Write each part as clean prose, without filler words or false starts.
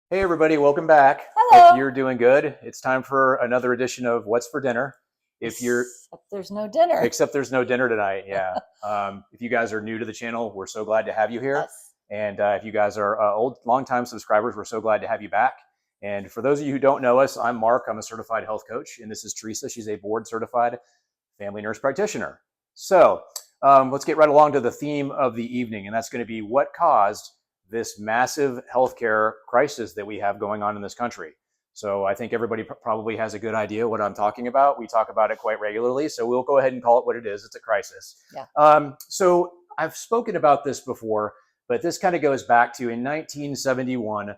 Hey everybody, welcome back. Hope Hello. you're doing good. It's time for another edition of What's for Dinner. If you're Except there's no dinner. Except there's no dinner tonight, yeah. If you guys are new to the channel, we're so glad to have you here. Yes. And if you guys are longtime subscribers, we're so glad to have you back. And for those of you who don't know us, I'm Mark. I'm a certified health coach, and this is Teresa. She's a board certified family nurse practitioner. So let's get right along to the theme of the evening, and that's going to be what caused this massive healthcare crisis that we have going on in this country. So I think everybody probably has a good idea what I'm talking about. We talk about it quite regularly, so we'll go ahead and call it what it is. It's a crisis. Yeah. So I've spoken about this before, but this kind of goes back to in 1971,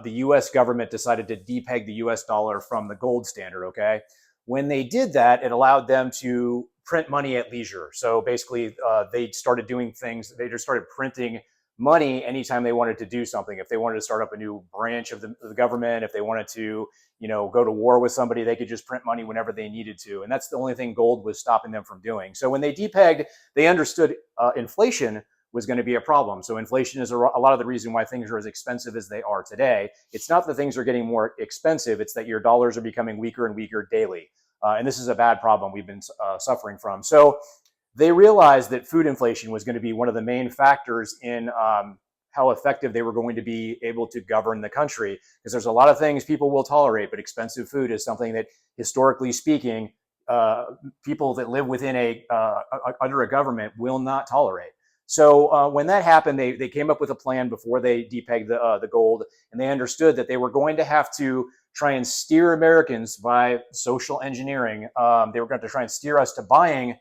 the U.S. government decided to depeg the U.S. dollar from the gold standard. Okay, when they did that, it allowed them to print money at leisure. So basically, they started doing things. They just started printing money anytime they wanted to do something. If they wanted to start up a new branch of the government, if they wanted to, go to war with somebody, they could just print money whenever they needed to. And that's the only thing gold was stopping them from doing. So when they depegged, they understood inflation was going to be a problem. So inflation is a lot of the reason why things are as expensive as they are today. It's not that things are getting more expensive. It's that your dollars are becoming weaker and weaker daily. And this is a bad problem we've been suffering from. So they realized that food inflation was going to be one of the main factors in how effective they were going to be able to govern the country. Because there's a lot of things people will tolerate, but expensive food is something that, historically speaking, people that live within under a government will not tolerate. So when that happened, they came up with a plan before they depegged the gold, and they understood that they were going to have to try and steer Americans by social engineering. They were going to try and steer us to buying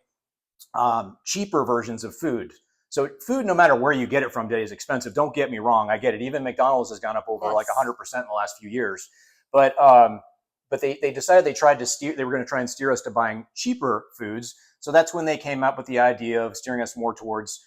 cheaper versions of food. So food, no matter where you get it from today, is expensive. Don't get me wrong. I get it. Even McDonald's has gone up over like 100% in the last few years. But they decided they were going to try and steer us to buying cheaper foods. So that's when they came up with the idea of steering us more towards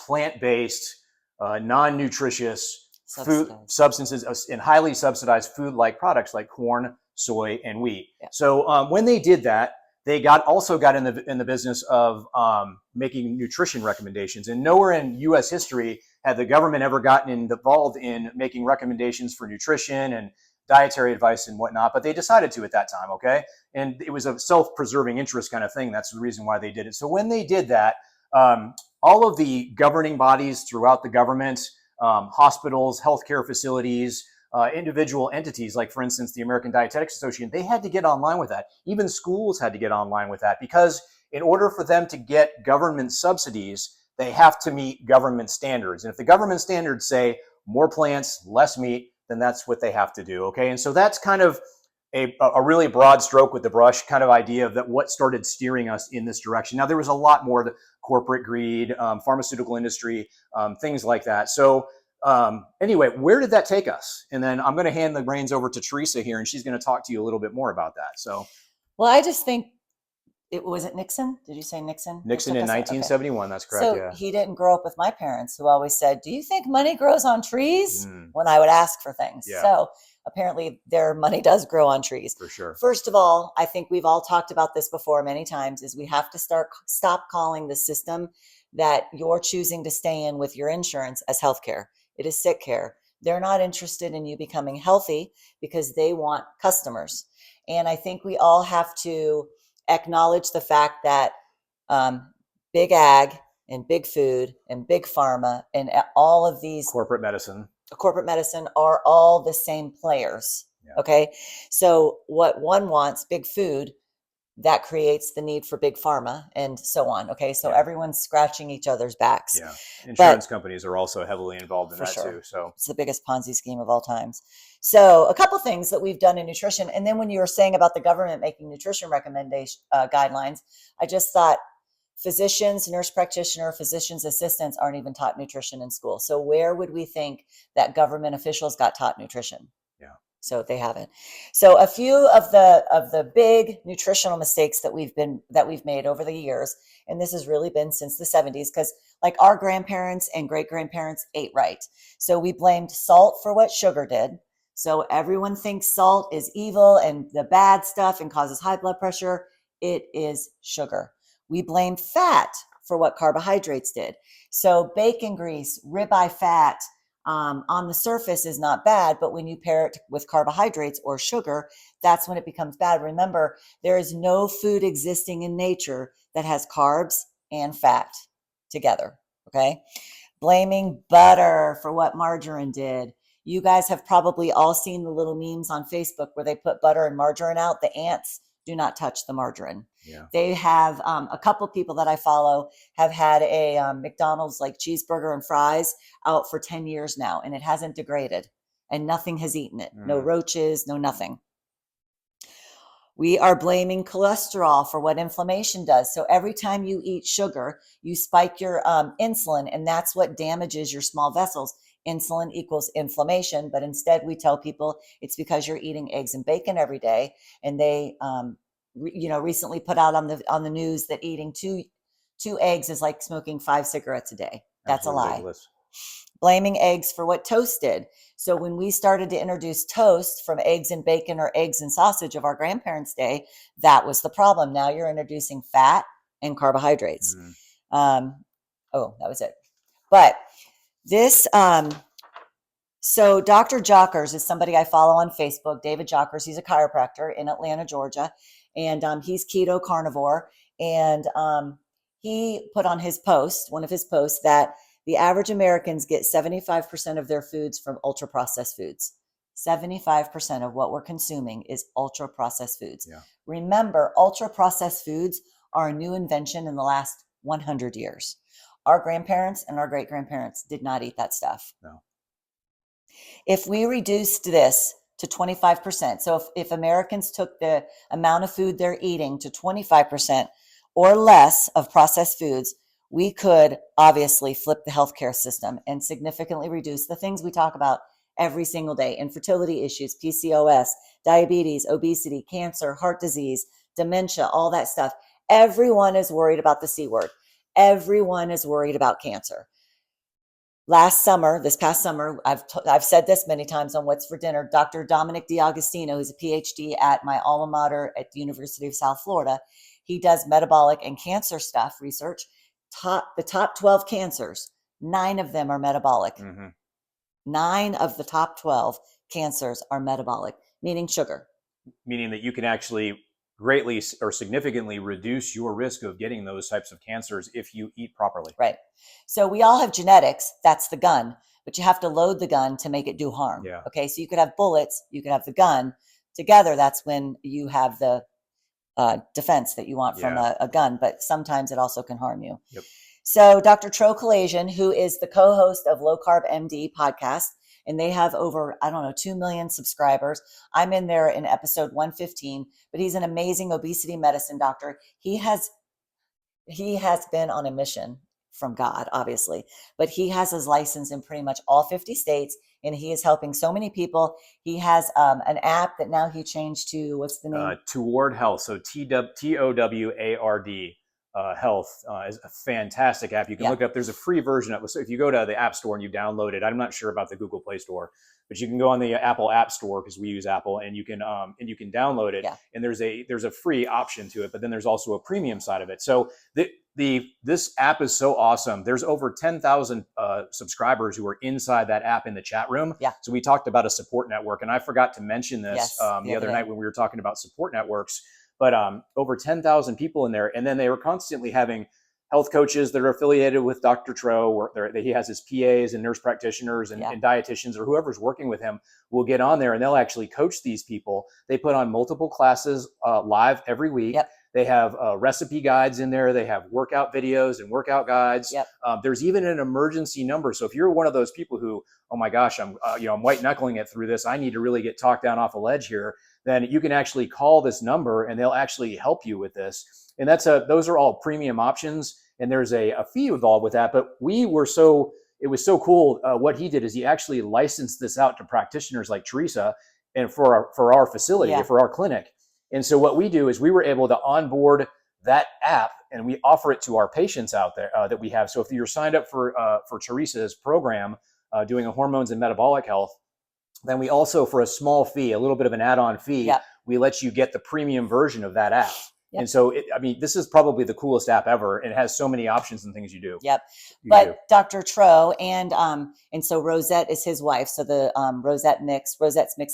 plant-based, non-nutritious food substances and highly subsidized food-like products like corn, soy, and wheat. Yeah. So when they did that, they also got in the business of making nutrition recommendations. And nowhere in U.S. history had the government ever gotten involved in making recommendations for nutrition and dietary advice and whatnot, but they decided to at that time, okay? And it was a self-preserving interest kind of thing. That's the reason why they did it. So when they did that, all of the governing bodies throughout the government, hospitals, healthcare facilities, individual entities, like for instance, the American Dietetics Association, they had to get online with that. Even schools had to get online with that, because in order for them to get government subsidies, they have to meet government standards. And if the government standards say more plants, less meat, then that's what they have to do. Okay. And so that's kind of a really broad stroke with the brush kind of idea of that what started steering us in this direction. Now, there was a lot more to corporate greed, pharmaceutical industry, things like that. So anyway, where did that take us? And then I'm going to hand the reins over to Teresa here, and she's going to talk to you a little bit more about that. So, well, I just think was it Nixon? Did you say Nixon? Nixon in 1971. Okay. That's correct. So yeah. He didn't grow up with my parents, who always said, "Do you think money grows on trees?" When I would ask for things. Yeah. So apparently their money does grow on trees. For sure. First of all, I think we've all talked about this before many times, is we have to stop calling the system that you're choosing to stay in with your insurance as healthcare. It is sick care. They're not interested in you becoming healthy because they want customers. And I think we all have to acknowledge the fact that big ag and big food and big pharma and all of these corporate medicine are all the same players. Yeah. Okay. So what one wants, big food, that creates the need for big pharma and so on. Okay. So everyone's scratching each other's backs. Yeah. Insurance companies are also heavily involved in that too. So it's the biggest Ponzi scheme of all times. So a couple things that we've done in nutrition. And then when you were saying about the government making nutrition recommendation guidelines, I just thought physicians, nurse practitioner, physician's assistants aren't even taught nutrition in school. So where would we think that government officials got taught nutrition? Yeah. So they haven't. So a few of the big nutritional mistakes that we've made over the years, and this has really been since the 70s, because like our grandparents and great grandparents ate right. So we blamed salt for what sugar did. So everyone thinks salt is evil and the bad stuff and causes high blood pressure. It is sugar. We blamed fat for what carbohydrates did. So bacon grease, ribeye fat, on the surface is not bad, but when you pair it with carbohydrates or sugar, that's when it becomes bad. Remember, there is no food existing in nature that has carbs and fat together. Okay. Blaming butter for what margarine did. You guys have probably all seen the little memes on Facebook where they put butter and margarine out. The ants do not touch the margarine. Yeah. They have a couple people that I follow have had a McDonald's like cheeseburger and fries out for 10 years now, and it hasn't degraded and nothing has eaten it. No roaches, no nothing. We are blaming cholesterol for what inflammation does. So every time you eat sugar, you spike your insulin, and that's what damages your small vessels. Insulin equals inflammation, but instead we tell people it's because you're eating eggs and bacon every day. And they, recently put out on the news that eating two eggs is like smoking 5 cigarettes a day. That's Absolutely a lie. ridiculous. Blaming eggs for what toast did. So when we started to introduce toast from eggs and bacon or eggs and sausage of our grandparents' day, that was the problem. Now you're introducing fat and carbohydrates. That was it. But this, so Dr. Jockers is somebody I follow on Facebook, David Jockers. He's a chiropractor in Atlanta, Georgia, and he's keto carnivore. And he put on his post, one of his posts, that the average Americans get 75% of their foods from ultra processed foods. 75% of what we're consuming is ultra processed foods. Yeah. Remember, ultra processed foods are a new invention in the last 100 years. Our grandparents and our great grandparents did not eat that stuff. No. If we reduced this to 25%, so if Americans took the amount of food they're eating to 25% or less of processed foods, we could obviously flip the healthcare system and significantly reduce the things we talk about every single day: infertility issues, PCOS, diabetes, obesity, cancer, heart disease, dementia, all that stuff. Everyone is worried about the C word. Everyone is worried about cancer. This past summer, I've said this many times on What's for Dinner, Dr. Dominic D'Agostino, who's a PhD at my alma mater at the University of South Florida, he does metabolic and cancer stuff, research. The top 12 cancers, 9 of them are metabolic. 9 of the top 12 cancers are metabolic, meaning sugar. Meaning that you can actually greatly or significantly reduce your risk of getting those types of cancers if you eat properly. Right. So we all have genetics. That's the gun, but you have to load the gun to make it do harm. Yeah. Okay. So you could have bullets, you could have the gun together. That's when you have the defense that you want from a gun, but sometimes it also can harm you. Yep. So Dr. Tro Kalayjian, who is the co-host of LowCarbMD podcast, and they have over, 2 million subscribers. I'm in there in episode 115, but he's an amazing obesity medicine doctor. He has been on a mission from God, obviously, but he has his license in pretty much all 50 states, and he is helping so many people. He has an app that now he changed to, what's the name? Toward Health. So TOWARD Health is a fantastic app. You can look it up. There's a free version of it. So if you go to the App Store and you download it, I'm not sure about the Google Play Store, but you can go on the Apple App Store, because we use Apple, and you can download it. Yeah. And there's a free option to it, but then there's also a premium side of it. So this app is so awesome. There's over 10,000 subscribers who are inside that app in the chat room. Yeah. So we talked about a support network, and I forgot to mention this the other night when we were talking about support networks. But over 10,000 people in there. And then they were constantly having health coaches that are affiliated with Dr. Tro, where he has his PAs and nurse practitioners and dietitians, or whoever's working with him will get on there, and they'll actually coach these people. They put on multiple classes live every week. Yep. They have recipe guides in there. They have workout videos and workout guides. Yep. There's even an emergency number. So if you're one of those people who, oh my gosh, I'm white knuckling it through this, I need to really get talked down off a ledge here, then you can actually call this number and they'll actually help you with this. And those are all premium options. And there's a fee involved with that. But it was so cool. What he did is he actually licensed this out to practitioners like Teresa, and for our facility, for our clinic. And so what we do is we were able to onboard that app, and we offer it to our patients out there that we have. So if you're signed up for Teresa's program, doing a hormones and metabolic health, then we also, for a small fee, a little bit of an add-on fee, we let you get the premium version of that app. Yep. And so, I mean, this is probably the coolest app ever, and it has so many options and things you do. Yep. You But do. Dr. Tro and so Rosette is his wife. So the Rosette's mix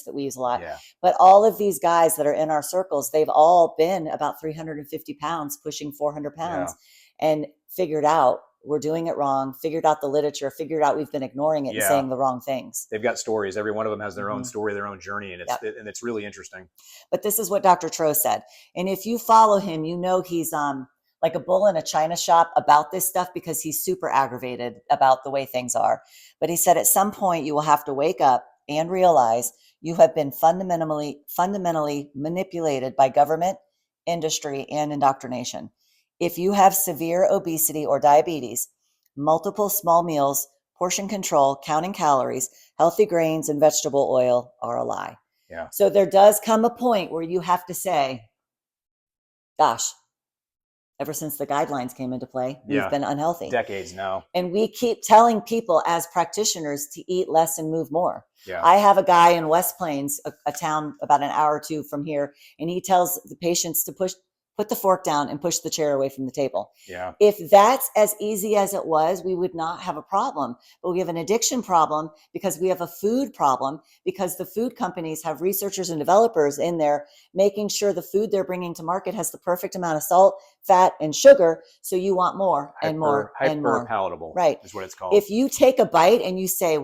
that we use a lot. Yeah. But all of these guys that are in our circles, they've all been about 350 pounds, pushing 400 pounds, and figured out we're doing it wrong, figured out the literature, figured out we've been ignoring it and saying the wrong things. They've got stories. Every one of them has their own story, their own journey, and it's really interesting. But this is what Dr. Tro said. And if you follow him, you know he's like a bull in a china shop about this stuff because he's super aggravated about the way things are. But he said at some point you will have to wake up and realize you have been fundamentally manipulated by government, industry, and indoctrination. If you have severe obesity or diabetes, multiple small meals, portion control, counting calories, healthy grains, and vegetable oil are a lie. Yeah. So there does come a point where you have to say, gosh, ever since the guidelines came into play, we've been unhealthy. Decades now. And we keep telling people as practitioners to eat less and move more. Yeah. I have a guy in West Plains, a town about an hour or two from here, and he tells the patients to put the fork down and push the chair away from the table. Yeah. If that's as easy as it was, we would not have a problem. But we have an addiction problem because we have a food problem because the food companies have researchers and developers in there making sure the food they're bringing to market has the perfect amount of salt, fat, and sugar. So you want more and more and more. Hyper palatable, right? Is what it's called. If you take a bite and you say,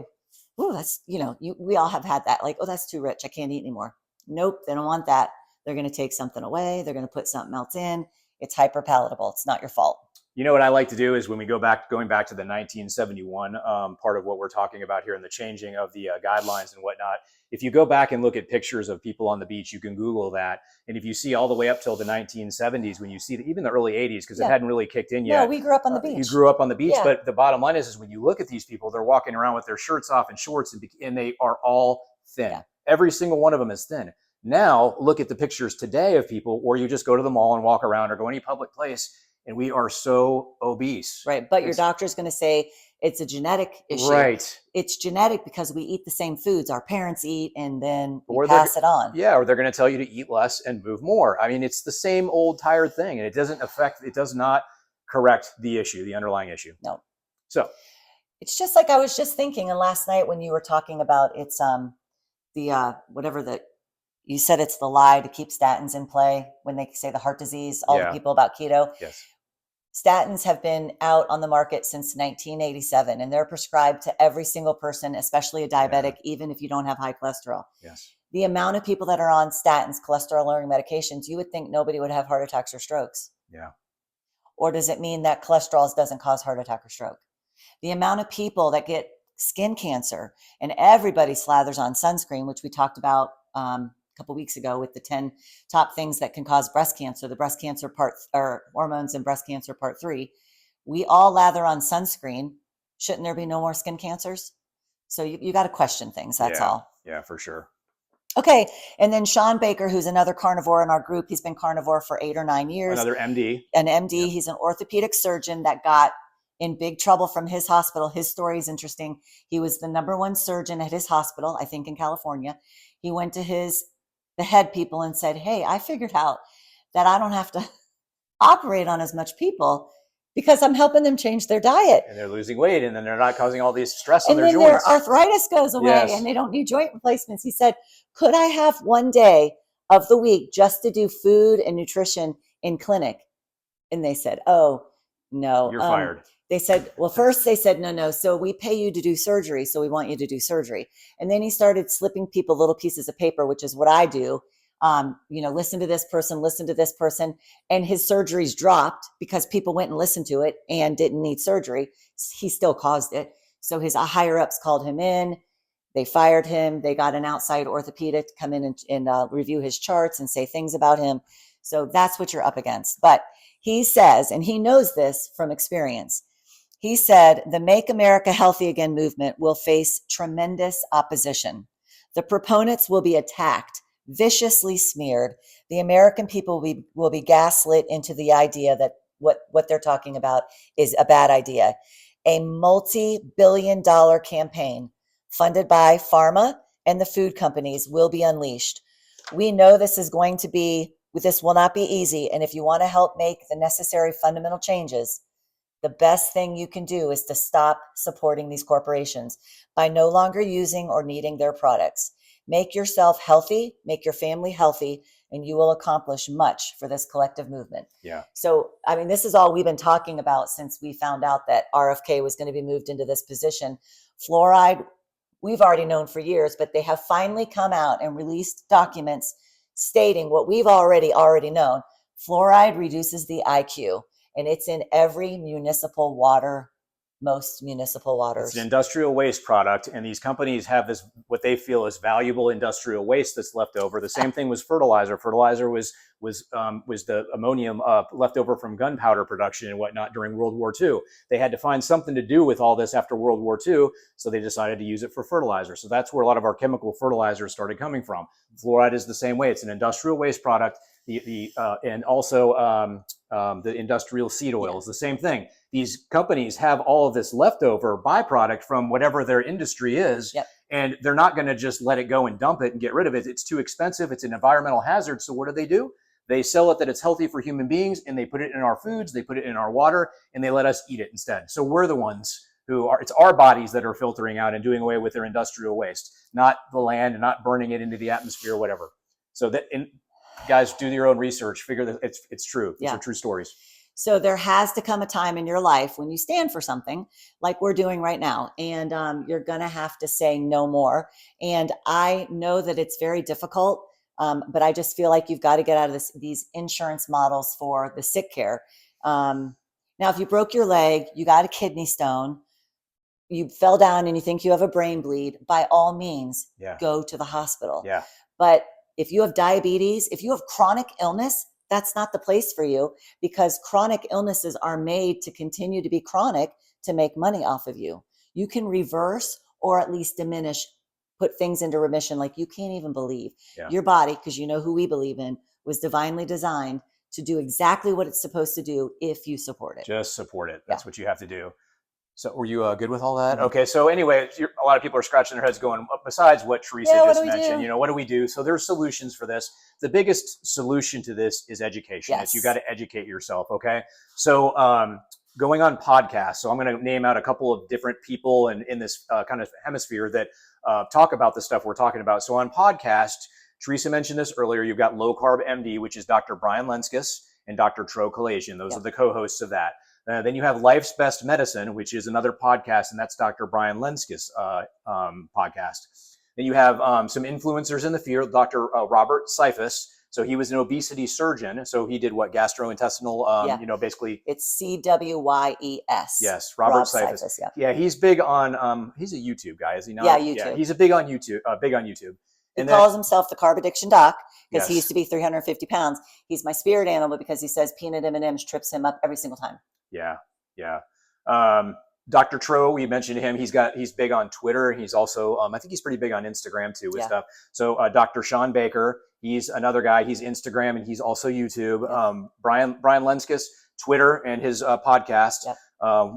"Oh, that's we all have had that." Like, "Oh, that's too rich. I can't eat anymore." Nope, they don't want that. They're going to take something away. They're going to put something else in. It's hyper palatable. It's not your fault. You know what I like to do is when we going back to the 1971 part of what we're talking about here and the changing of the guidelines and whatnot. If you go back and look at pictures of people on the beach, you can Google that. And if you see all the way up till the 1970s, when you see even the early 80s, because it hadn't really kicked in yet. No, we grew up on the beach. You grew up on the beach, but the bottom line is when you look at these people, they're walking around with their shirts off and shorts, and they are all thin. Yeah. Every single one of them is thin. Now, look at the pictures today of people, or you just go to the mall and walk around or go any public place, and we are so obese. Right. But your doctor's going to say it's a genetic issue. Right. It's genetic because we eat the same foods our parents eat, and then we pass it on. Yeah. Or they're going to tell you to eat less and move more. I mean, it's the same old tired thing, and it does not correct the issue, the underlying issue. No. So it's just like I was just thinking, and last night when you were talking about it's whatever that you said, it's the lie to keep statins in play when they say the heart disease, all the people about keto. Yes. Statins have been out on the market since 1987, and they're prescribed to every single person, especially a diabetic, even if you don't have high cholesterol. Yes. The amount of people that are on statins, cholesterol-lowering medications, you would think nobody would have heart attacks or strokes. Yeah. Or does it mean that cholesterol doesn't cause heart attack or stroke? The amount of people that get skin cancer, and everybody slathers on sunscreen, which we talked about couple weeks ago with the 10 top things that can cause breast cancer, the breast cancer part, or hormones and breast cancer part 3. We all lather on sunscreen. Shouldn't there be no more skin cancers? So you got to question things. That's all. Yeah, for sure. Okay. And then Sean Baker, who's another carnivore in our group. He's been carnivore for 8 or 9 years. Another MD. An MD. Yep. He's an orthopedic surgeon that got in big trouble from his hospital. His story is interesting. He was the #1 surgeon at his hospital, I think in California. He went to the head people and said, "Hey, I figured out that I don't have to operate on as much people because I'm helping them change their diet. And they're losing weight, and then they're not causing all these stress on And their then joints. their arthritis goes away and they don't need joint replacements." He said, "Could I have one day of the week just to do food and nutrition in clinic?" And they said, "Oh, no. You're fired." They said, well, first they said, no. So we pay you to do surgery. So we want you to do surgery. And then he started slipping people little pieces of paper, which is what I do. Listen to this person. And his surgeries dropped because people went and listened to it and didn't need surgery. He still caused it. So his higher ups called him in. They fired him. They got an outside orthopedic to come in and review his charts and say things about him. So that's what you're up against. But he says, and he knows this from experience, he said, the Make America Healthy Again movement will face tremendous opposition. The proponents will be attacked, viciously smeared. The American people will be gaslit into the idea that what they're talking about is a bad idea. A multi-billion-dollar campaign funded by pharma and the food companies will be unleashed. We know this is going to be This will not be easy. And if you want to help make the necessary fundamental changes, the best thing you can do is to stop supporting these corporations by no longer using or needing their products. Make yourself healthy, make your family healthy, and you will accomplish much for this collective movement. Yeah. So, I mean, this is all we've been talking about since we found out that RFK was going to be moved into this position. Fluoride, we've already known for years, but they have finally come out and released documents stating what we've already known. Fluoride reduces the IQ, and it's in every municipal water, most municipal waters. It's an industrial waste product, and these companies have this, what they feel is valuable industrial waste that's left over. The same thing was fertilizer. Fertilizer was the ammonium left over from gunpowder production and whatnot during World War II. They had to find something to do with all this after World War II, so they decided to use it for fertilizer. So that's where a lot of our chemical fertilizers started coming from. Fluoride is the same way. It's an industrial waste product. And also the industrial seed oil is the same thing. These companies have all of this leftover byproduct from whatever their industry is, and they're not going to just let it go and dump it and get rid of it. It's too expensive. It's an environmental hazard. So what do? They sell it that it's healthy for human beings, and they put it in our foods, they put it in our water, and they let us eat it instead. So we're the ones who are, it's our bodies that are filtering out and doing away with their industrial waste, not the land and not burning it into the atmosphere or whatever. So that, guys, do your own research, figure that it's true. These are true stories. So there has to come a time in your life when you stand for something like we're doing right now, and you're going to have to say no more. And I know that it's very difficult, but I just feel like you've got to get out of these insurance models for the sick care. Now, if you broke your leg, you got a kidney stone, you fell down and you think you have a brain bleed, by all means, go to the hospital. But if you have diabetes, if you have chronic illness, that's not the place for you, because chronic illnesses are made to continue to be chronic to make money off of you. You can reverse or at least diminish, put things into remission like you can't even believe. Your body, because you know who we believe in, was divinely designed to do exactly what it's supposed to do if you support it. Just support it. That's what you have to do. So were you good with all that? Okay. So anyway, a lot of people are scratching their heads going, besides what Teresa just mentioned, what do we do? So there's solutions for this. The biggest solution to this is education. You got to educate yourself. Okay. So going on podcasts. So I'm going to name out a couple of different people in this kind of hemisphere that talk about the stuff we're talking about. So on podcast, Teresa mentioned this earlier. You've got LowCarbMD, which is Dr. Brian Lenskis and Dr. Tro Kalasian. Those are the co-hosts of that. Then you have Life's Best Medicine, which is another podcast, and that's Dr. Brian Lenskis' podcast. Then you have some influencers in the field, Dr. Robert Seifus. So he was an obesity surgeon. So he did what? Gastrointestinal, basically. It's CWYES. Yes, Robert Seifus. Yeah, he's big on, he's a YouTube guy, is he not? Yeah, YouTube. Yeah, he's big on YouTube. He calls himself the Carb Addiction Doc because he used to be 350 pounds. He's my spirit animal because he says peanut M&Ms trips him up every single time. Yeah. Dr. Tro, we mentioned him. He's big on Twitter. He's also, I think he's pretty big on Instagram too with stuff. So Dr. Sean Baker, he's another guy. He's Instagram and he's also YouTube. Brian Lenskis, Twitter and his podcast.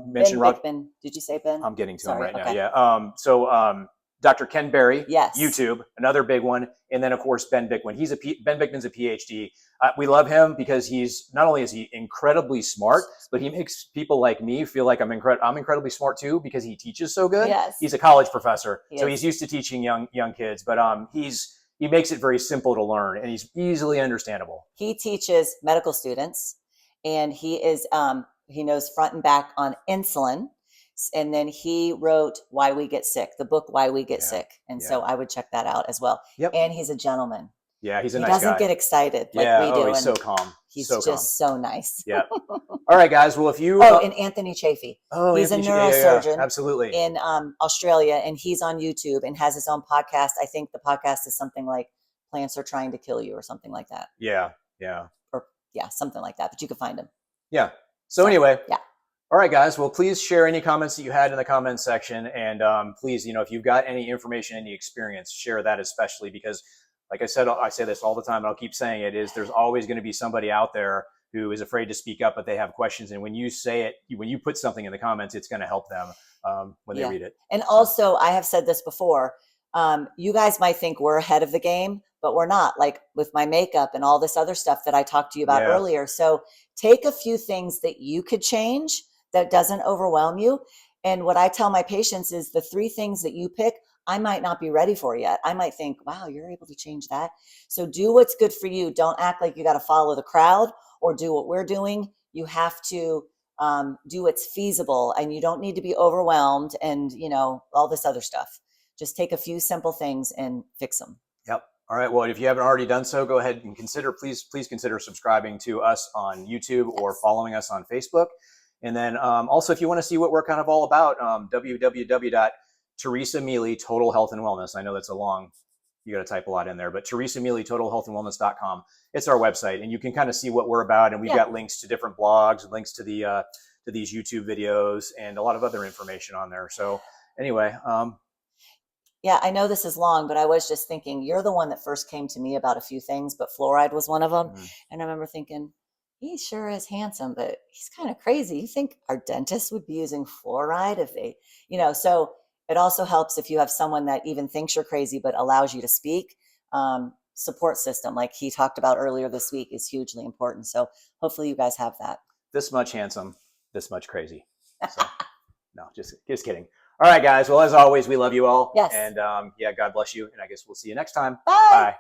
Mentioned Ben Bickman. Did you say Ben? I'm getting to him right now. Yeah. Dr. Ken Berry, YouTube, another big one. And then, of course, Ben Bickman. Ben Bickman's a PhD. We love him because he's not only is he incredibly smart, but he makes people like me feel like I'm incredibly smart too because he teaches so good. He's a college professor, so he's used to teaching young kids. But he makes it very simple to learn, and he's easily understandable. He teaches medical students, and he knows front and back on insulin. And then he wrote Why We Get Sick, the book Why We Get Sick. And so I would check that out as well. And he's a gentleman. Yeah, he's a nice guy. He doesn't get excited like we do. He's so calm. He's just so nice. Yeah. All right, guys. Well, if you... and Anthony Chafee. He's a neurosurgeon absolutely. in Australia, and he's on YouTube and has his own podcast. I think the podcast is something like Plants Are Trying to Kill You or something like that. Yeah. Or something like that. But you can find him. Yeah. So anyway... All right, guys. Well, please share any comments that you had in the comments section. And please, if you've got any information, any experience, share that especially because, like I said, I say this all the time, and I'll keep saying it, is there's always going to be somebody out there who is afraid to speak up, but they have questions. And when you say it, when you put something in the comments, it's going to help them when they read it. And also, I have said this before, You guys might think we're ahead of the game, but we're not, like with my makeup and all this other stuff that I talked to you about Yeah. earlier. So take a few things that you could change that doesn't overwhelm you. And what I tell my patients is the 3 things that you pick, I might not be ready for yet. I might think, wow, you're able to change that. So do what's good for you. Don't act like you got to follow the crowd or do what we're doing. You have to do what's feasible, and you don't need to be overwhelmed and, all this other stuff. Just take a few simple things and fix them. Yep. All right. Well, if you haven't already done so, go ahead and please consider subscribing to us on YouTube or following us on Facebook. And then also, if you want to see what we're kind of all about, www.Teresa Mealy Total Health and Wellness. I know that's a long, you got to type a lot in there, but Teresa Mealy Total Health and Wellness.com. It's our website, and you can kind of see what we're about. And we've got links to different blogs, links to to these YouTube videos, and a lot of other information on there. So anyway, yeah, I know this is long, but I was just thinking, you're the one that first came to me about a few things, but fluoride was one of them. And I remember thinking, he sure is handsome, but he's kind of crazy. You think our dentists would be using fluoride if they, so it also helps if you have someone that even thinks you're crazy, but allows you to speak. Support system, like he talked about earlier this week, is hugely important. So hopefully you guys have that. This much handsome, this much crazy. So, no, just kidding. All right, guys. Well, as always, we love you all. Yes. And yeah, God bless you. And I guess we'll see you next time. Bye. Bye.